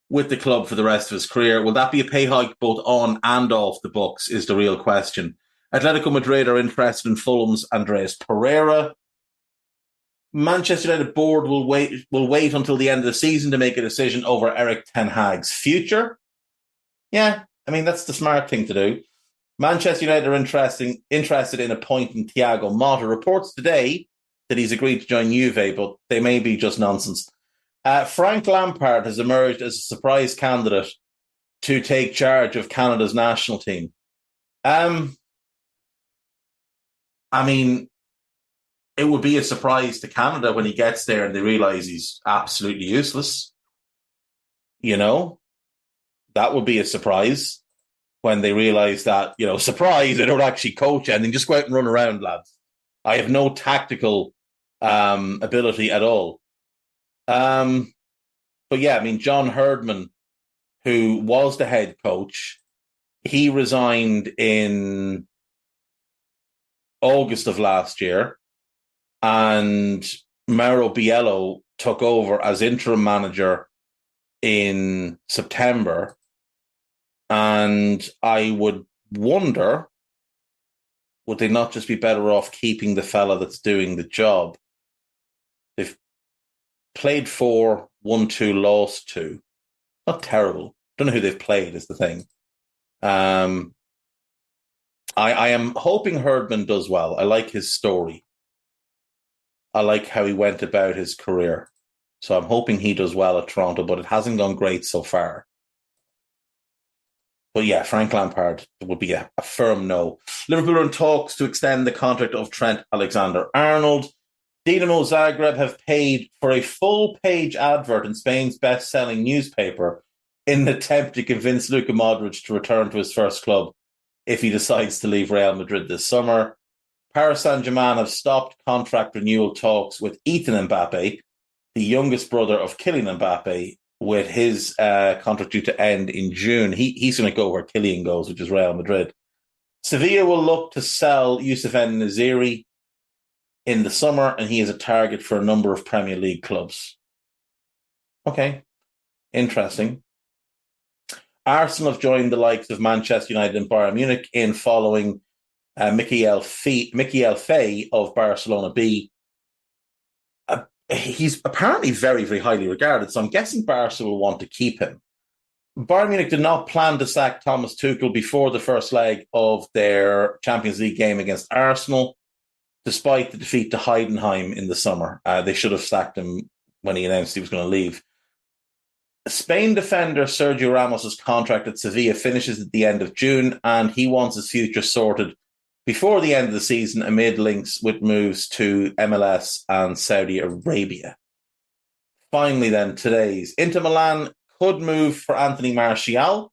S2: with the club for the rest of his career. Will that be a pay hike both on and off the books is the real question. Atletico Madrid are interested in Fulham's Andreas Pereira. Manchester United board will wait until the end of the season to make a decision over Erik ten Hag's future. Yeah, I mean, that's the smart thing to do. Manchester United are interested in appointing Thiago Motta. Reports today that he's agreed to join Juve, but they may be just nonsense. Frank Lampard has emerged as a surprise candidate to take charge of Canada's national team. I mean, it would be a surprise to Canada when he gets there and they realise he's absolutely useless. That would be a surprise when they realise that, surprise, they don't actually coach anything. Just go out and run around, lads. I have no tactical ability at all. But yeah, I mean, John Herdman, who was the head coach, he resigned in August of last year, and Mauro Biello took over as interim manager in September. And I would wonder, would they not just be better off keeping the fella that's doing the job? They've played 4, won 2, lost 2. Not terrible. Don't know who they've played is the thing. I am hoping Herdman does well. I like his story. I like how he went about his career. So I'm hoping he does well at Toronto, but it hasn't gone great so far. But yeah, Frank Lampard would be a firm no. Liverpool are in talks to extend the contract of Trent Alexander-Arnold. Dinamo Zagreb have paid for a full-page advert in Spain's best-selling newspaper in an attempt to convince Luka Modric to return to his first club if he decides to leave Real Madrid this summer. Paris Saint-Germain have stopped contract renewal talks with Ethan Mbappe, the youngest brother of Kylian Mbappe, with his contract due to end in June. He's going to go where Kylian goes, which is Real Madrid. Sevilla will look to sell Youssef En-Nesyri in the summer, and he is a target for a number of Premier League clubs. Okay, interesting. Arsenal have joined the likes of Manchester United and Bayern Munich in following Michael Fay of Barcelona B. He's apparently very, very highly regarded, so I'm guessing Barca will want to keep him. Bayern Munich did not plan to sack Thomas Tuchel before the first leg of their Champions League game against Arsenal, despite the defeat to Heidenheim in the summer. They should have sacked him when he announced he was going to leave. Spain defender Sergio Ramos' contract at Sevilla finishes at the end of June, and he wants his future sorted before the end of the season amid links with moves to MLS and Saudi Arabia. Finally then, today's Inter Milan could move for Anthony Martial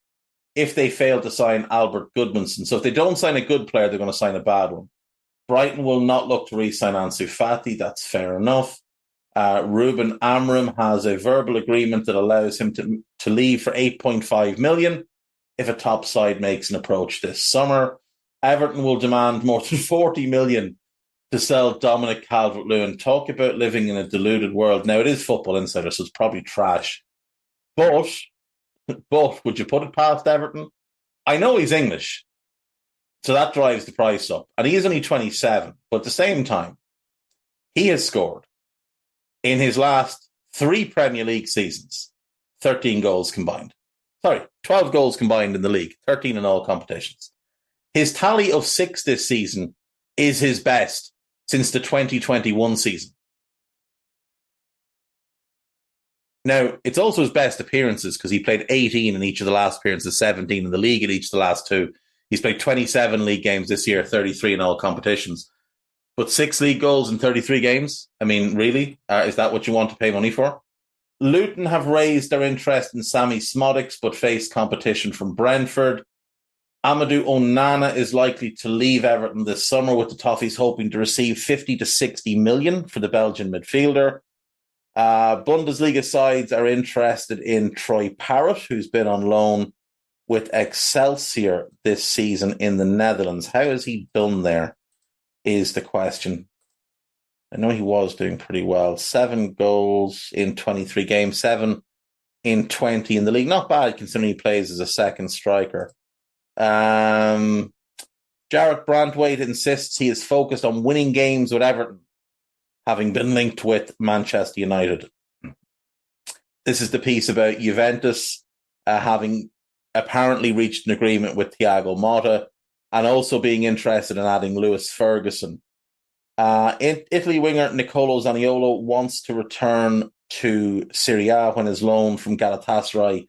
S2: if they fail to sign Albert Gudmundsson. So if they don't sign a good player, they're going to sign a bad one. Brighton will not look to re-sign Ansu Fati. That's fair enough. Ruben Amorim has a verbal agreement that allows him to leave for 8.5 million if a top side makes an approach this summer. Everton will demand more than 40 million to sell Dominic Calvert-Lewin. Talk about living in a deluded world. Now, it is Football Insider, so it's probably trash. But would you put it past Everton? I know he's English, so that drives the price up. And he is only 27, but at the same time, he has scored in his last 3 Premier League seasons, 13 goals combined. 12 goals combined in the league, 13 in all competitions. His tally of 6 this season is his best since the 2021 season. Now, it's also his best appearances because he played 18 in each of the last appearances, 17 in the league in each of the last 2. He's played 27 league games this year, 33 in all competitions. But 6 league goals in 33 games? I mean, really? Is that what you want to pay money for? Luton have raised their interest in Sami Smodics, but face competition from Brentford. Amadou Onana is likely to leave Everton this summer, with the Toffees hoping to receive 50 to 60 million for the Belgian midfielder. Bundesliga sides are interested in Troy Parrott, who's been on loan with Excelsior this season in the Netherlands. How has he done there is the question. I know he was doing pretty well. 7 goals in 23 games, 7 in 20 in the league. Not bad considering he plays as a second striker. Jarrett Brantwaite insists he is focused on winning games with Everton, having been linked with Manchester United. This is the piece about Juventus having apparently reached an agreement with Thiago Motta and also being interested in adding Lewis Ferguson. Italy winger Nicolo Zaniolo wants to return to Serie A when his loan from Galatasaray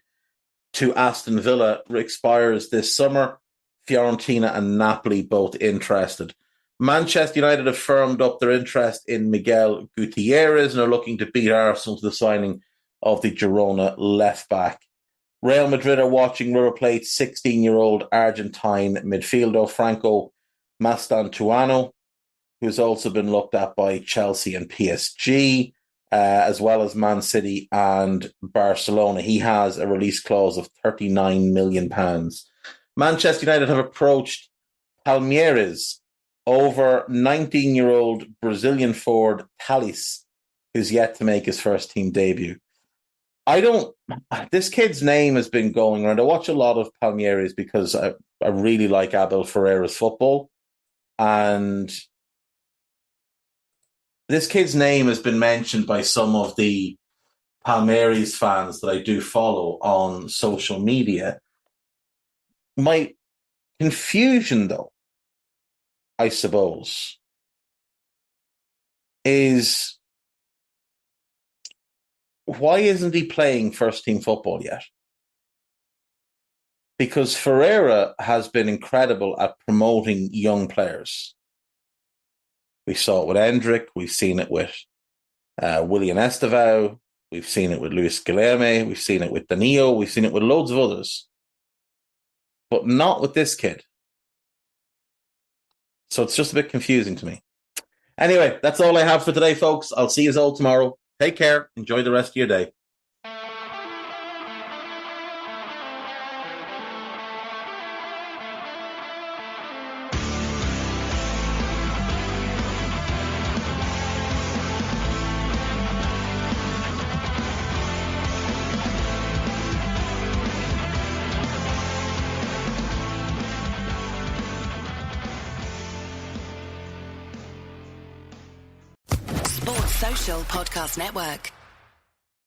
S2: to Aston Villa expires this summer. Fiorentina and Napoli both interested. Manchester United have firmed up their interest in Miguel Gutierrez and are looking to beat Arsenal to the signing of the Girona left-back. Real Madrid are watching River Plate's 16-year-old Argentine midfielder Franco Mastantuono, who's also been looked at by Chelsea and PSG, as well as Man City and Barcelona. He has a release clause of £39 million. Manchester United have approached Palmeiras over 19-year-old Brazilian forward Thales, who's yet to make his first team debut. This kid's name has been going around. I watch a lot of Palmeiras because I really like Abel Ferreira's football. And this kid's name has been mentioned by some of the Palmeiras fans that I do follow on social media. My confusion, though, I suppose, is why isn't he playing first-team football yet? Because Ferreira has been incredible at promoting young players. We saw it with Endrick. We've seen it with William Estevao. We've seen it with Luis Guilherme. We've seen it with Danilo. We've seen it with loads of others. But not with this kid. So it's just a bit confusing to me. Anyway, that's all I have for today, folks. I'll see you all tomorrow. Take care. Enjoy the rest of your day.
S3: Sports Social Podcast Network.